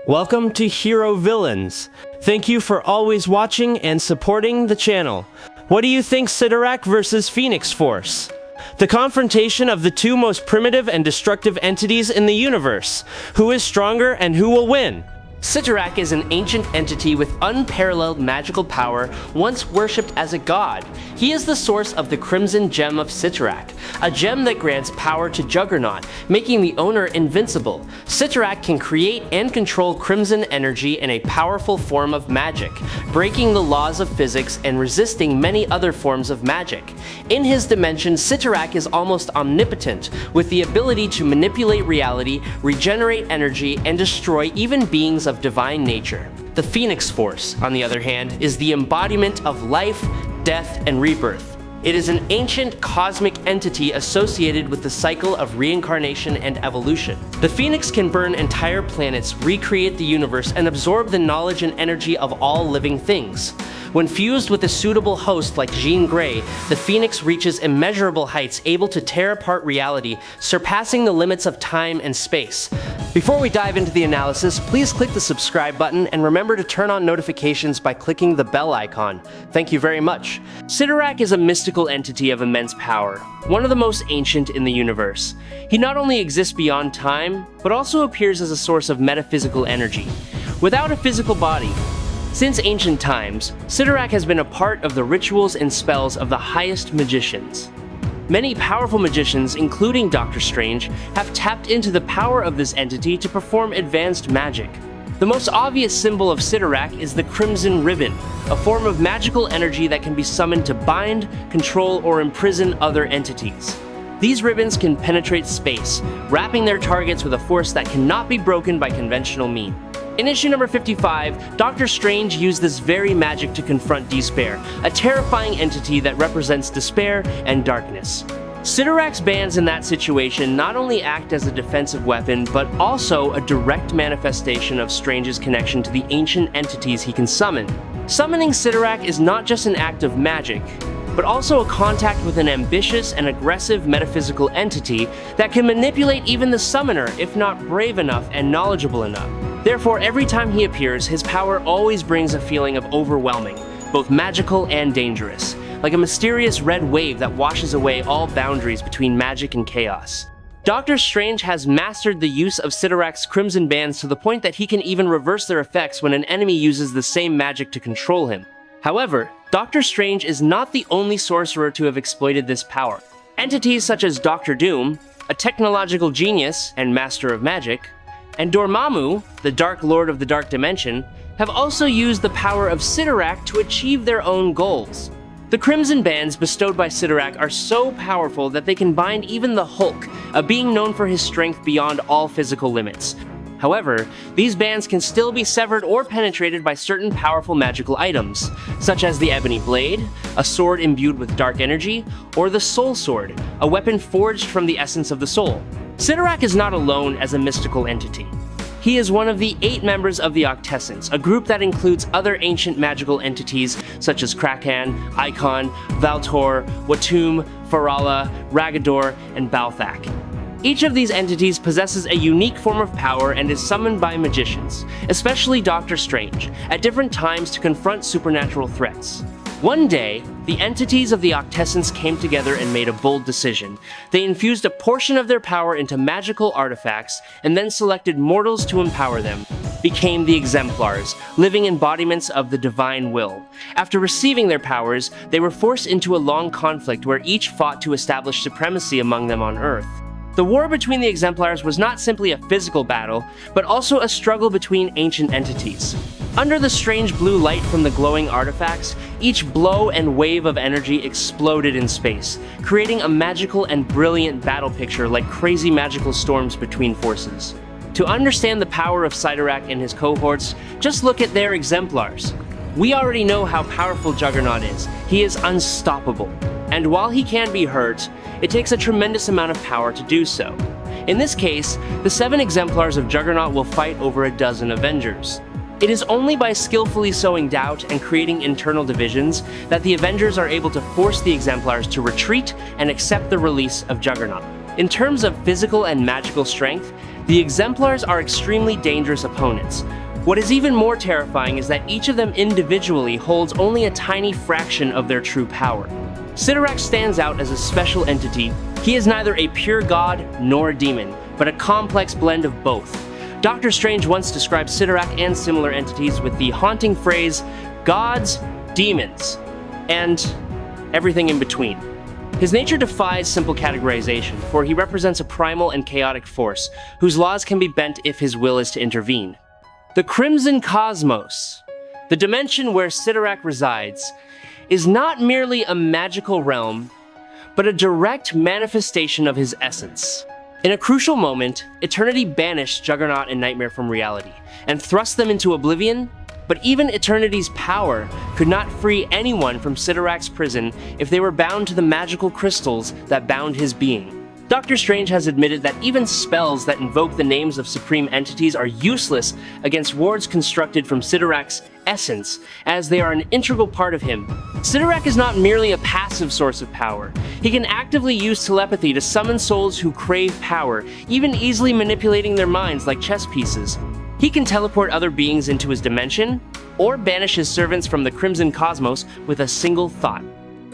Welcome to Hero Villains. Thank you for always watching and supporting the channel. What do you think, Citurak versus Phoenix Force? The confrontation of the two most primitive and destructive entities in the universe. Who is stronger and who will win? Citurak is an ancient entity with unparalleled magical power, once worshipped as a god. He is the source of the Crimson Gem of Cyttorak, a gem that grants power to Juggernaut, making the owner invincible. Citurak can create and control crimson energy in a powerful form of magic, breaking the laws of physics and resisting many other forms of magic. In his dimension, Citurak is almost omnipotent, with the ability to manipulate reality, regenerate energy, and destroy even beings of divine nature. The Phoenix Force, on the other hand, is the embodiment of life, death, and rebirth. It is an ancient cosmic entity associated with the cycle of reincarnation and evolution. The Phoenix can burn entire planets, recreate the universe, and absorb the knowledge and energy of all living things. When fused with a suitable host like Jean Grey, the Phoenix reaches immeasurable heights, able to tear apart reality, surpassing the limits of time and space. Before we dive into the analysis, please click the subscribe button and remember to turn on notifications by clicking the bell icon. Thank you very much. Citurak is a mystical entity of immense power, one of the most ancient in the universe. He not only exists beyond time, but also appears as a source of metaphysical energy. Without a physical body, since ancient times, Citurak has been a part of the rituals and spells of the highest magicians. Many powerful magicians, including Doctor Strange, have tapped into the power of this entity to perform advanced magic. The most obvious symbol of Citurak is the Crimson Ribbon, a form of magical energy that can be summoned to bind, control, or imprison other entities. These ribbons can penetrate space, wrapping their targets with a force that cannot be broken by conventional means. In issue number 55, Doctor Strange used this very magic to confront Despair, a terrifying entity that represents despair and darkness. Citurak's bands in that situation not only act as a defensive weapon, but also a direct manifestation of Strange's connection to the ancient entities he can summon. Summoning Citurak is not just an act of magic, but also a contact with an ambitious and aggressive metaphysical entity that can manipulate even the summoner if not brave enough and knowledgeable enough. Therefore, every time he appears, his power always brings a feeling of overwhelming, both magical and dangerous, like a mysterious red wave that washes away all boundaries between magic and chaos. Doctor Strange has mastered the use of Citurak's crimson bands to the point that he can even reverse their effects when an enemy uses the same magic to control him. However, Doctor Strange is not the only sorcerer to have exploited this power. Entities such as Doctor Doom, a technological genius and master of magic, and Dormammu, the Dark Lord of the Dark Dimension, have also used the power of Citurak to achieve their own goals. The Crimson Bands bestowed by Citurak are so powerful that they can bind even the Hulk, a being known for his strength beyond all physical limits. However, these bands can still be severed or penetrated by certain powerful magical items, such as the Ebony Blade, a sword imbued with dark energy, or the Soul Sword, a weapon forged from the essence of the soul. Citurak is not alone as a mystical entity. He is one of the 8 members of the Octessants, a group that includes other ancient magical entities such as Kraken, Icon, Valtor, Watum, Farala, Ragador, and Balthak. Each of these entities possesses a unique form of power and is summoned by magicians, especially Doctor Strange, at different times to confront supernatural threats. One day, the entities of the Octessants came together and made a bold decision. They infused a portion of their power into magical artifacts and then selected mortals to empower them, became the exemplars, living embodiments of the divine will. After receiving their powers, they were forced into a long conflict where each fought to establish supremacy among them on Earth. The war between the exemplars was not simply a physical battle, but also a struggle between ancient entities. Under the strange blue light from the glowing artifacts, each blow and wave of energy exploded in space, creating a magical and brilliant battle picture like crazy magical storms between forces. To understand the power of Citurak and his cohorts, just look at their exemplars. We already know how powerful Juggernaut is. He is unstoppable. And while he can be hurt, it takes a tremendous amount of power to do so. In this case, the 7 exemplars of Juggernaut will fight over a dozen Avengers. It is only by skillfully sowing doubt and creating internal divisions that the Avengers are able to force the exemplars to retreat and accept the release of Juggernaut. In terms of physical and magical strength, The exemplars are extremely dangerous opponents. What is even more terrifying is that each of them individually holds only a tiny fraction of their true power. Citurak stands out as a special entity. He is neither a pure god nor a demon, but a complex blend of both. Doctor Strange once described Citurak and similar entities with the haunting phrase, gods, demons, and everything in between. His nature defies simple categorization, for he represents a primal and chaotic force, whose laws can be bent if his will is to intervene. The Crimson Cosmos, the dimension where Citurak resides, is not merely a magical realm, but a direct manifestation of his essence. In a crucial moment, Eternity banished Juggernaut and Nightmare from reality, and thrust them into oblivion. But even Eternity's power could not free anyone from Citurak's prison if they were bound to the magical crystals that bound his being. Doctor Strange has admitted that even spells that invoke the names of supreme entities are useless against wards constructed from Citurak's essence, as they are an integral part of him. Citurak is not merely a passive source of power. He can actively use telepathy to summon souls who crave power, even easily manipulating their minds like chess pieces. He can teleport other beings into his dimension, or banish his servants from the Crimson Cosmos with a single thought.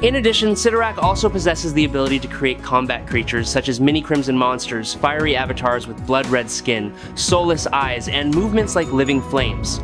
In addition, Citurak also possesses the ability to create combat creatures such as mini-crimson monsters, fiery avatars with blood-red skin, soulless eyes, and movements like living flames.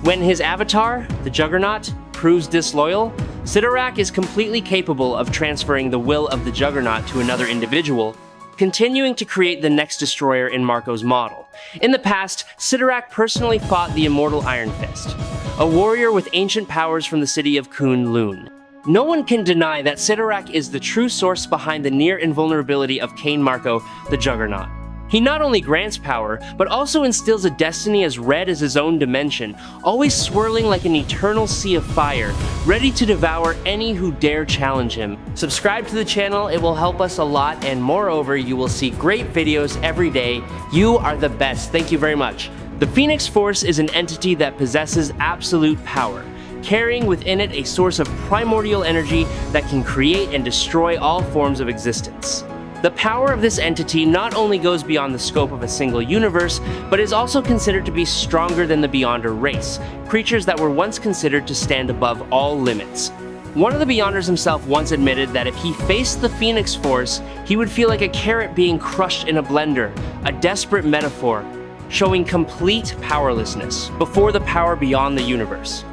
When his avatar, the Juggernaut, proves disloyal, Citurak is completely capable of transferring the will of the Juggernaut to another individual, continuing to create the next destroyer in Marco's model. In the past, Citurak personally fought the immortal Iron Fist, a warrior with ancient powers from the city of Kunlun. No one can deny that Citurak is the true source behind the near invulnerability of Cain Marco, the Juggernaut. He not only grants power, but also instills a destiny as red as his own dimension, always swirling like an eternal sea of fire, ready to devour any who dare challenge him. Subscribe to the channel, it will help us a lot, and moreover, you will see great videos every day. You are the best. Thank you very much. The Phoenix Force is an entity that possesses absolute power, carrying within it a source of primordial energy that can create and destroy all forms of existence. The power of this entity not only goes beyond the scope of a single universe, but is also considered to be stronger than the Beyonder race, creatures that were once considered to stand above all limits. One of the Beyonders himself once admitted that if he faced the Phoenix Force, he would feel like a carrot being crushed in a blender, a desperate metaphor, showing complete powerlessness before the power beyond the universe.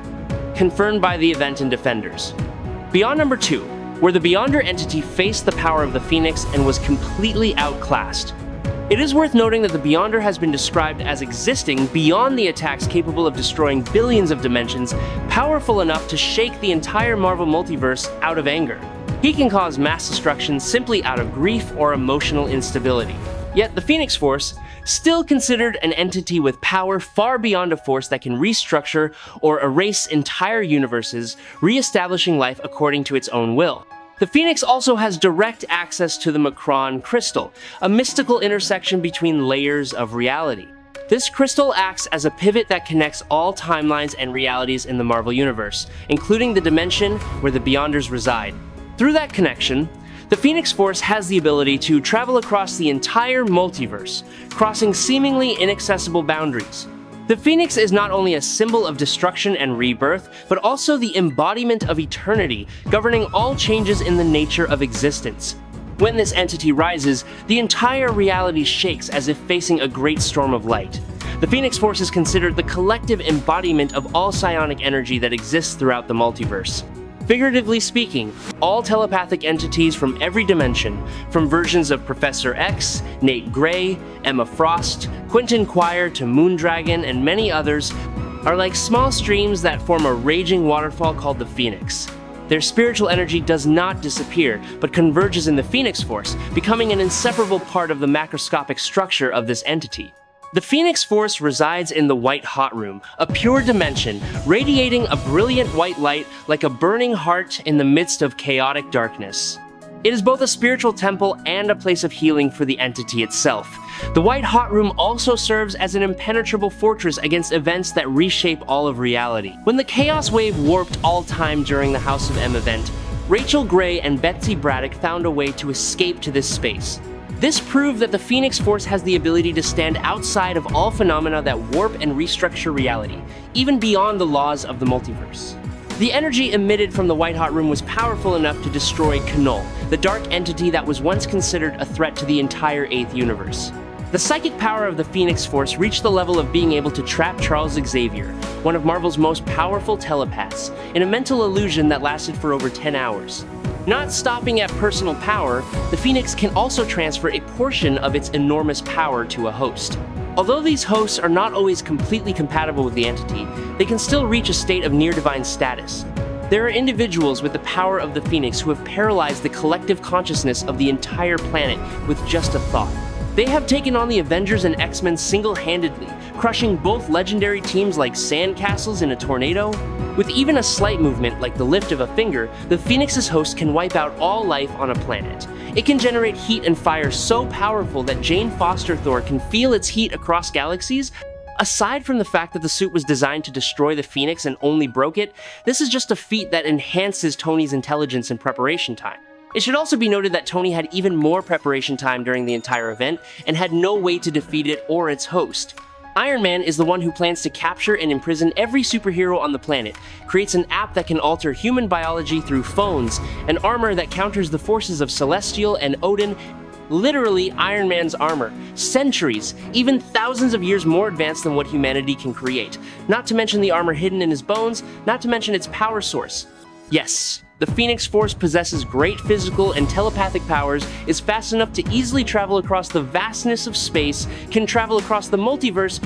Confirmed by the event and Defenders. Beyond number 2, where the Beyonder entity faced the power of the Phoenix and was completely outclassed. It is worth noting that the Beyonder has been described as existing beyond the attacks capable of destroying billions of dimensions, powerful enough to shake the entire Marvel multiverse out of anger. He can cause mass destruction simply out of grief or emotional instability. Yet the Phoenix Force, still considered an entity with power far beyond a force that can restructure or erase entire universes, re-establishing life according to its own will. The Phoenix also has direct access to the Macron Crystal, a mystical intersection between layers of reality. This crystal acts as a pivot that connects all timelines and realities in the Marvel Universe, including the dimension where the Beyonders reside. Through that connection, the Phoenix Force has the ability to travel across the entire multiverse, crossing seemingly inaccessible boundaries. The Phoenix is not only a symbol of destruction and rebirth, but also the embodiment of eternity, governing all changes in the nature of existence. When this entity rises, the entire reality shakes as if facing a great storm of light. The Phoenix Force is considered the collective embodiment of all psionic energy that exists throughout the multiverse. Figuratively speaking, all telepathic entities from every dimension, from versions of Professor X, Nate Gray, Emma Frost, Quentin Quire to Moondragon, and many others, are like small streams that form a raging waterfall called the Phoenix. Their spiritual energy does not disappear, but converges in the Phoenix Force, becoming an inseparable part of the macroscopic structure of this entity. The Phoenix Force resides in the White Hot Room, a pure dimension, radiating a brilliant white light like a burning heart in the midst of chaotic darkness. It is both a spiritual temple and a place of healing for the entity itself. The White Hot Room also serves as an impenetrable fortress against events that reshape all of reality. When the Chaos Wave warped all time during the House of M event, Rachel Gray and Betsy Braddock found a way to escape to this space. This proved that the Phoenix Force has the ability to stand outside of all phenomena that warp and restructure reality, even beyond the laws of the multiverse. The energy emitted from the White Hot Room was powerful enough to destroy Knull, the dark entity that was once considered a threat to the entire 8th universe. The psychic power of the Phoenix Force reached the level of being able to trap Charles Xavier, one of Marvel's most powerful telepaths, in a mental illusion that lasted for over 10 hours. Not stopping at personal power, the Phoenix can also transfer a portion of its enormous power to a host. Although these hosts are not always completely compatible with the entity, they can still reach a state of near-divine status. There are individuals with the power of the Phoenix who have paralyzed the collective consciousness of the entire planet with just a thought. They have taken on the Avengers and X-Men single-handedly, crushing both legendary teams like sandcastles in a tornado. With even a slight movement, like the lift of a finger, the Phoenix's host can wipe out all life on a planet. It can generate heat and fire so powerful that Jane Foster Thor can feel its heat across galaxies. Aside from the fact that the suit was designed to destroy the Phoenix and only broke it, this is just a feat that enhances Tony's intelligence and preparation time. It should also be noted that Tony had even more preparation time during the entire event and had no way to defeat it or its host. Iron Man is the one who plans to capture and imprison every superhero on the planet, creates an app that can alter human biology through phones, an armor that counters the forces of Celestial and Odin, literally Iron Man's armor, centuries, even thousands of years more advanced than what humanity can create, not to mention the armor hidden in his bones, not to mention its power source. Yes, the Phoenix Force possesses great physical and telepathic powers, is fast enough to easily travel across the vastness of space, can travel across the multiverse,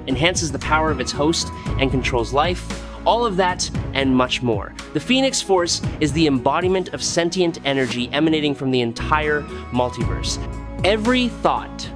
enhances the power of its host, and controls life. All of that and much more. The Phoenix Force is the embodiment of sentient energy emanating from the entire multiverse. Every thought,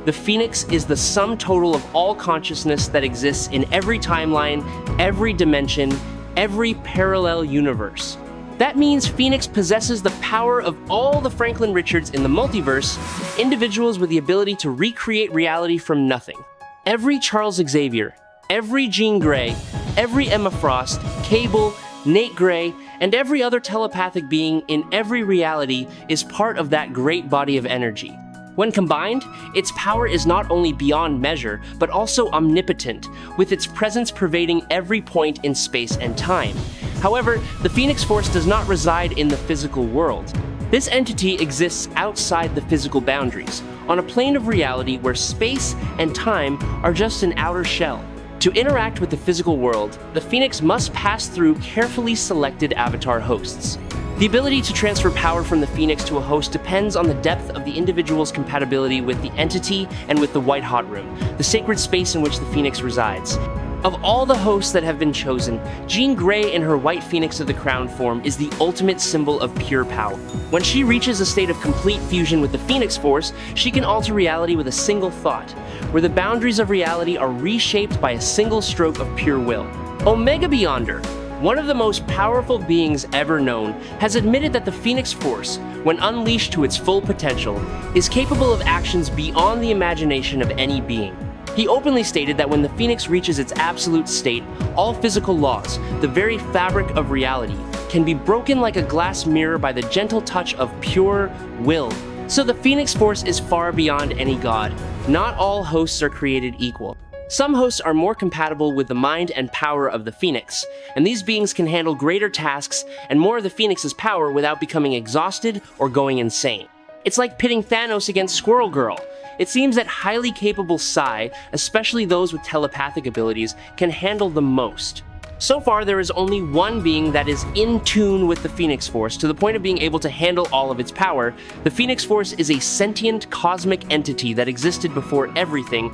the Phoenix is the sum total of all consciousness that exists in every timeline, every dimension, every parallel universe. That means Phoenix possesses the power of all the Franklin Richards in the multiverse, individuals with the ability to recreate reality from nothing. Every Charles Xavier, every Jean Grey, every Emma Frost, Cable, Nate Gray, and every other telepathic being in every reality is part of that great body of energy. When combined, its power is not only beyond measure, but also omnipotent, with its presence pervading every point in space and time. However, the Phoenix Force does not reside in the physical world. This entity exists outside the physical boundaries, on a plane of reality where space and time are just an outer shell. To interact with the physical world, the Phoenix must pass through carefully selected avatar hosts. The ability to transfer power from the Phoenix to a host depends on the depth of the individual's compatibility with the entity and with the White Hot Room, the sacred space in which the Phoenix resides. Of all the hosts that have been chosen, Jean Grey in her White Phoenix of the Crown form is the ultimate symbol of pure power. When she reaches a state of complete fusion with the Phoenix Force, she can alter reality with a single thought, where the boundaries of reality are reshaped by a single stroke of pure will. Omega Beyonder, one of the most powerful beings ever known, has admitted that the Phoenix Force, when unleashed to its full potential, is capable of actions beyond the imagination of any being. He openly stated that when the Phoenix reaches its absolute state, all physical laws, the very fabric of reality, can be broken like a glass mirror by the gentle touch of pure will. So the Phoenix Force is far beyond any god. Not all hosts are created equal. Some hosts are more compatible with the mind and power of the Phoenix, and these beings can handle greater tasks and more of the Phoenix's power without becoming exhausted or going insane. It's like pitting Thanos against Squirrel Girl. It seems that highly capable Psi, especially those with telepathic abilities, can handle the most. So far, there is only one being that is in tune with the Phoenix Force to the point of being able to handle all of its power. The Phoenix Force is a sentient cosmic entity that existed before everything,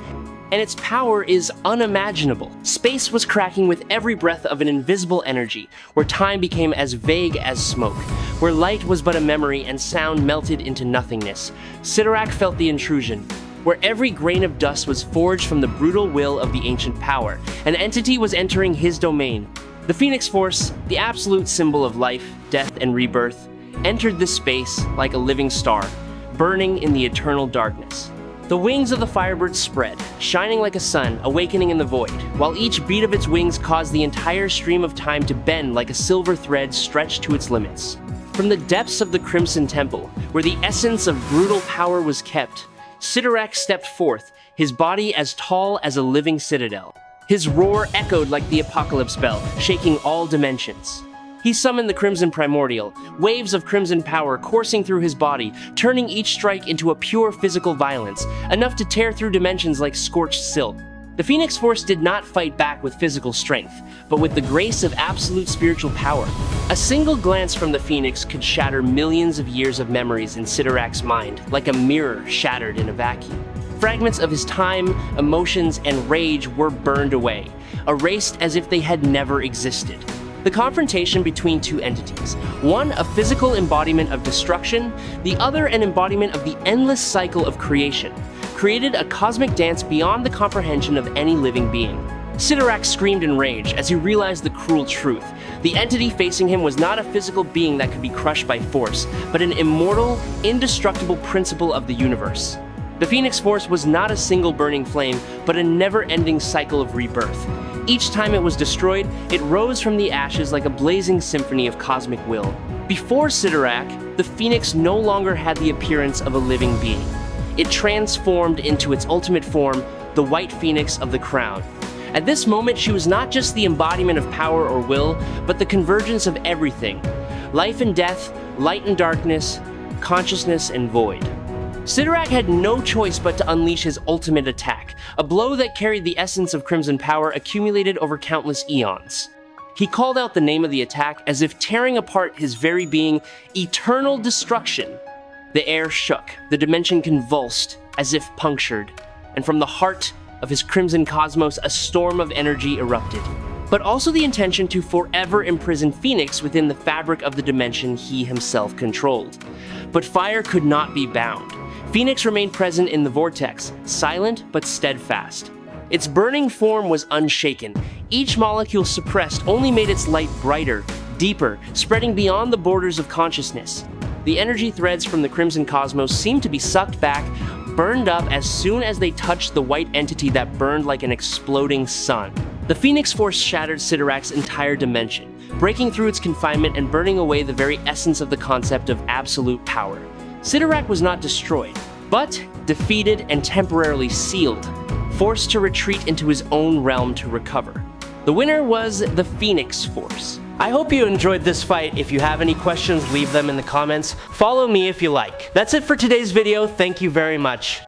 and its power is unimaginable. Space was cracking with every breath of an invisible energy, where time became as vague as smoke, where light was but a memory and sound melted into nothingness. Citurak felt the intrusion, where every grain of dust was forged from the brutal will of the ancient power. An entity was entering his domain. The Phoenix Force, the absolute symbol of life, death, and rebirth, entered this space like a living star, burning in the eternal darkness. The wings of the Firebird spread, shining like a sun, awakening in the void, while each beat of its wings caused the entire stream of time to bend like a silver thread stretched to its limits. From the depths of the Crimson Temple, where the essence of brutal power was kept, Citurak stepped forth, his body as tall as a living citadel. His roar echoed like the apocalypse bell, shaking all dimensions. He summoned the Crimson Primordial, waves of crimson power coursing through his body, turning each strike into a pure physical violence, enough to tear through dimensions like scorched silk. The Phoenix Force did not fight back with physical strength, but with the grace of absolute spiritual power. A single glance from the Phoenix could shatter millions of years of memories in Citurak's mind, like a mirror shattered in a vacuum. Fragments of his time, emotions, and rage were burned away, erased as if they had never existed. The confrontation between two entities, one a physical embodiment of destruction, the other an embodiment of the endless cycle of creation, created a cosmic dance beyond the comprehension of any living being. Citurak screamed in rage as he realized the cruel truth. The entity facing him was not a physical being that could be crushed by force, but an immortal, indestructible principle of the universe. The Phoenix Force was not a single burning flame, but a never-ending cycle of rebirth. Each time it was destroyed, it rose from the ashes like a blazing symphony of cosmic will. Before Citurak, the Phoenix no longer had the appearance of a living being. It transformed into its ultimate form, the White Phoenix of the Crown. At this moment, she was not just the embodiment of power or will, but the convergence of everything: life and death, light and darkness, consciousness and void. Citurak had no choice but to unleash his ultimate attack, a blow that carried the essence of crimson power accumulated over countless eons. He called out the name of the attack as if tearing apart his very being: eternal destruction. The air shook, the dimension convulsed, as if punctured, and from the heart of his crimson cosmos a storm of energy erupted. But also the intention to forever imprison Phoenix within the fabric of the dimension he himself controlled. But fire could not be bound. Phoenix remained present in the vortex, silent but steadfast. Its burning form was unshaken. Each molecule suppressed only made its light brighter, deeper, spreading beyond the borders of consciousness. The energy threads from the Crimson Cosmos seemed to be sucked back, burned up as soon as they touched the white entity that burned like an exploding sun. The Phoenix Force shattered Citurak's entire dimension, breaking through its confinement and burning away the very essence of the concept of absolute power. Citurak was not destroyed, but defeated and temporarily sealed, forced to retreat into his own realm to recover. The winner was the Phoenix Force. I hope you enjoyed this fight. If you have any questions, leave them in the comments. Follow me if you like. That's it for today's video. Thank you very much.